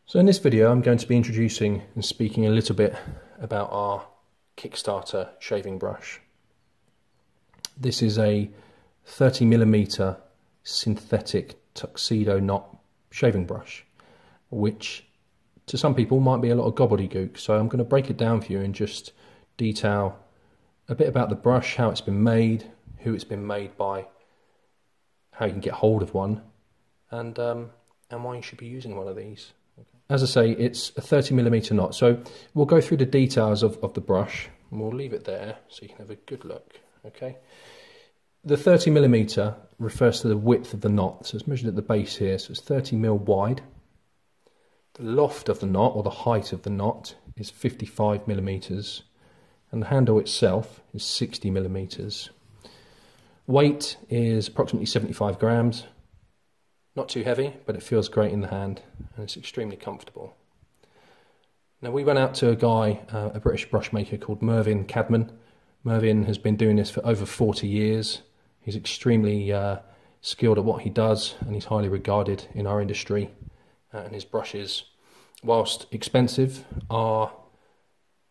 So in this video I'm going to be introducing and speaking a little bit about our Kickstarter shaving brush. This is a 30mm synthetic Tuxedo knot shaving brush, which to some people might be a lot of gobbledygook, so I'm going to break it down for you and just detail a bit about the brush, how it's been made, who it's been made by, how you can get hold of one, and why you should be using one of these. As I say, it's a 30mm knot, so we'll go through the details of the brush and we'll leave it there so you can have a good look. Okay. The 30mm refers to the width of the knot, so it's measured at the base here, so it's 30mm wide. The loft of the knot, or the height of the knot, is 55mm, and the handle itself is 60mm. Weight is approximately 75 grams. Not too heavy, but it feels great in the hand and it's extremely comfortable. Now we went out to a guy, a British brush maker called Mervyn Cadman. Mervyn has been doing this for over 40 years. He's extremely skilled at what he does and he's highly regarded in our industry. And his brushes, whilst expensive, are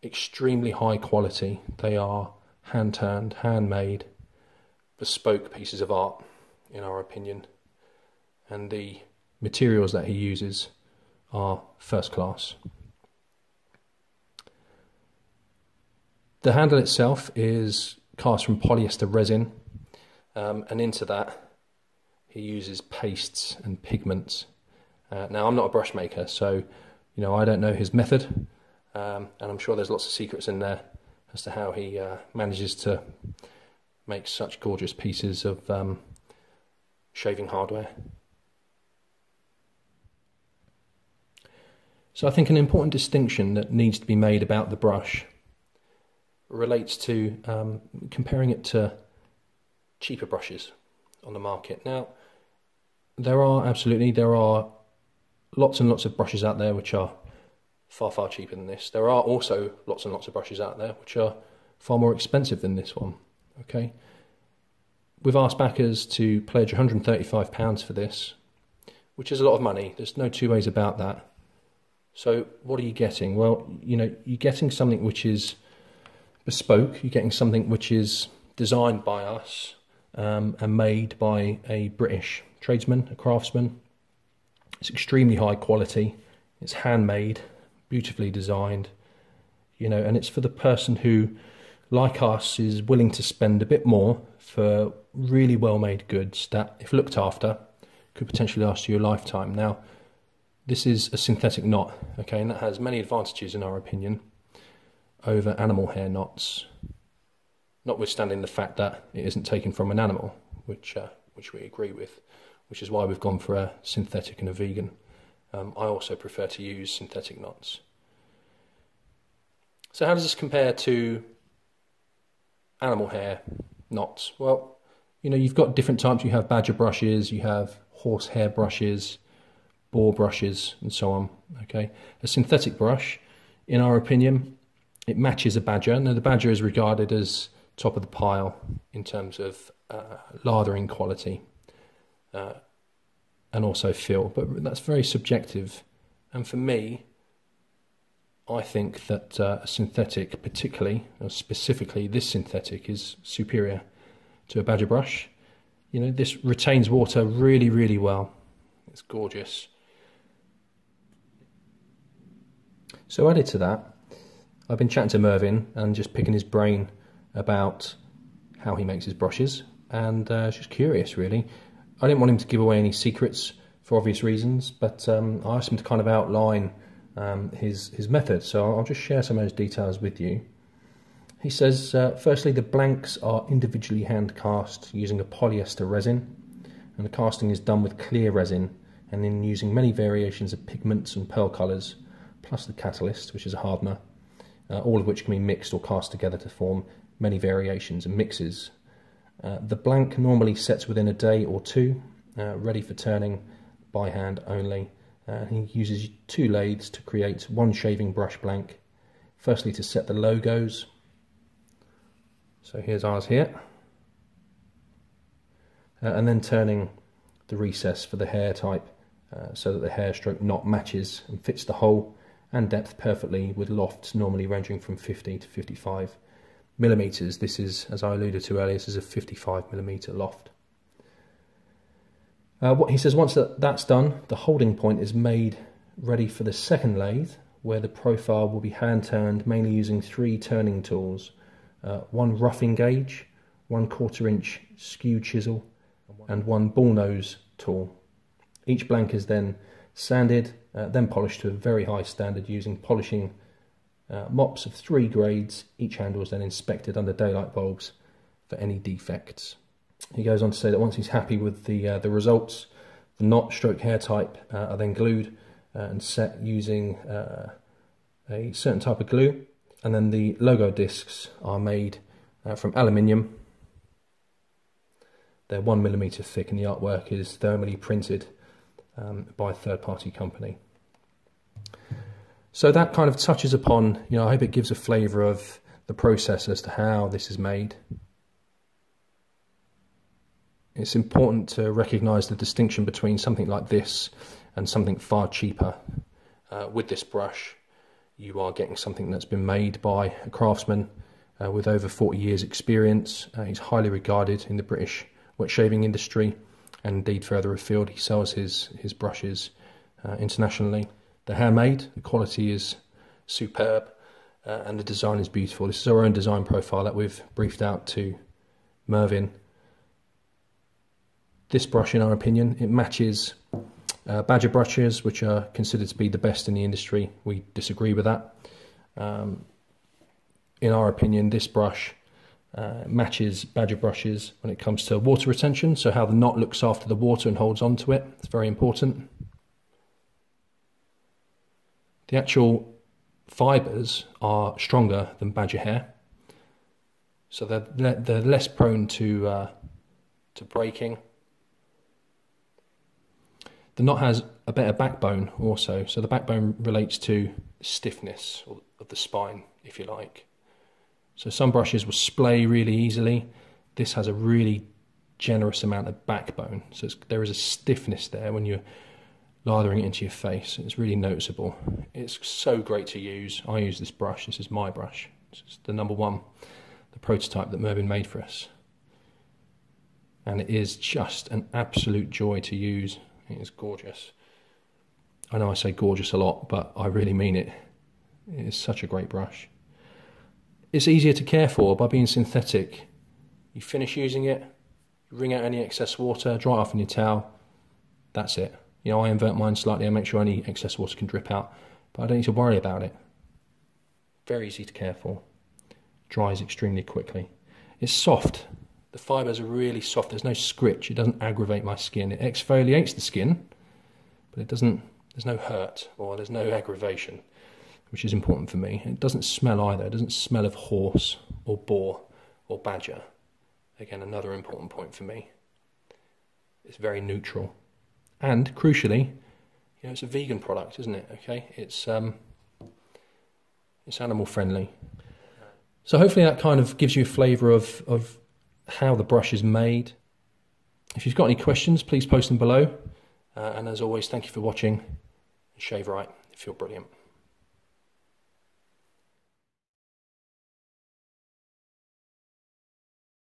extremely high quality. They are hand-turned, handmade, bespoke pieces of art, in our opinion. And the materials that he uses are first class. The handle itself is cast from polyester resin, and into that he uses pastes and pigments. Now I'm not a brush maker, so I don't know his method, and I'm sure there's lots of secrets in there as to how he manages to make such gorgeous pieces of shaving hardware. So I think an important distinction that needs to be made about the brush relates to comparing it to cheaper brushes on the market. Now, there are lots and lots of brushes out there which are far, far cheaper than this. There are also lots and lots of brushes out there which are far more expensive than this one. Okay, we've asked backers to pledge £135 for this, which is a lot of money. There's no two ways about that. So what are you getting? Well, you're getting something which is bespoke. You're getting something which is designed by us and made by a British tradesman, a craftsman. It's extremely high quality. It's handmade, beautifully designed, and it's for the person who, like us, is willing to spend a bit more for really well-made goods that, if looked after, could potentially last you a lifetime. Now, this is a synthetic knot, okay, and that has many advantages, in our opinion, over animal hair knots, notwithstanding the fact that it isn't taken from an animal, which we agree with, which is why we've gone for a synthetic and a vegan. I also prefer to use synthetic knots. So how does this compare to animal hair knots? Well, you've got different types. You have badger brushes, you have horse hair brushes, boar brushes, and so on. Okay, a synthetic brush, in our opinion, it matches a badger. Now the badger is regarded as top of the pile in terms of lathering quality and also feel, but that's very subjective. And for me, I think that a synthetic, particularly or specifically this synthetic, is superior to a badger brush. This retains water really, really well. It's gorgeous. So added to that, I've been chatting to Mervyn and just picking his brain about how he makes his brushes, and just curious really. I didn't want him to give away any secrets for obvious reasons, but I asked him to kind of outline his method, so I'll just share some of those details with you. He says, firstly, the blanks are individually hand cast using a polyester resin, and the casting is done with clear resin and then using many variations of pigments and pearl colours, plus the catalyst, which is a hardener, all of which can be mixed or cast together to form many variations and mixes. The blank normally sets within a day or two, ready for turning by hand only. He uses 2 lathes to create one shaving brush blank, firstly to set the logos. So here's ours here. And then turning the recess for the hair type so that the hair stroke knot matches and fits the hole and depth perfectly, with lofts normally ranging from 50 to 55 millimeters. This is, as I alluded to earlier, this is a 55 millimeter loft. What he says, once that's done, the holding point is made ready for the second lathe, where the profile will be hand turned, mainly using 3 turning tools, one roughing gauge, 1/4 inch skew chisel, and 1 bullnose tool. Each blank is then sanded, then polished to a very high standard using polishing mops of 3 grades. Each handle is then inspected under daylight bulbs for any defects. He goes on to say that once he's happy with the results, the knot stroke hair type are then glued and set using a certain type of glue, and then the logo discs are made from aluminium. They're 1mm thick, and the artwork is thermally printed by a third-party company. So that kind of touches upon, I hope it gives a flavour of the process as to how this is made. It's important to recognise the distinction between something like this and something far cheaper. With this brush, you are getting something that's been made by a craftsman with over 40 years experience. He's highly regarded in the British wet shaving industry, and indeed further afield. He sells his brushes internationally. They're handmade, the quality is superb, and the design is beautiful. This is our own design profile that we've briefed out to Mervyn. This brush, in our opinion, it matches Badger brushes, which are considered to be the best in the industry. We disagree with that. In our opinion, this brush matches Badger brushes when it comes to water retention, so how the knot looks after the water and holds on to it. It's very important. The actual fibres are stronger than Badger hair, so they're less prone to breaking. The knot has a better backbone also, so the backbone relates to stiffness of the spine, if you like. So some brushes will splay really easily. This has a really generous amount of backbone, so there is a stiffness there when you're lathering it into your face. It's really noticeable. It's so great to use. I use this brush. This is my brush. This is the #1, the prototype that Mervyn made for us. And it is just an absolute joy to use. It is gorgeous. I know I say gorgeous a lot, but I really mean it. It is such a great brush. It's easier to care for by being synthetic. You finish using it, wring out any excess water, dry it off in your towel. That's it. I invert mine slightly, I make sure any excess water can drip out, but I don't need to worry about it. Very easy to care for. Dries extremely quickly. It's soft. The fibres are really soft. There's no scritch. It doesn't aggravate my skin. It exfoliates the skin, but it doesn't. There's no hurt or there's no aggravation, which is important for me. It doesn't smell either. It doesn't smell of horse or boar or badger. Again, another important point for me. It's very neutral. And crucially, it's a vegan product, isn't it? Okay, it's animal friendly. So hopefully that kind of gives you a flavour of how the brush is made. If you've got any questions, please post them below. And as always, thank you for watching. Shave right, feel brilliant.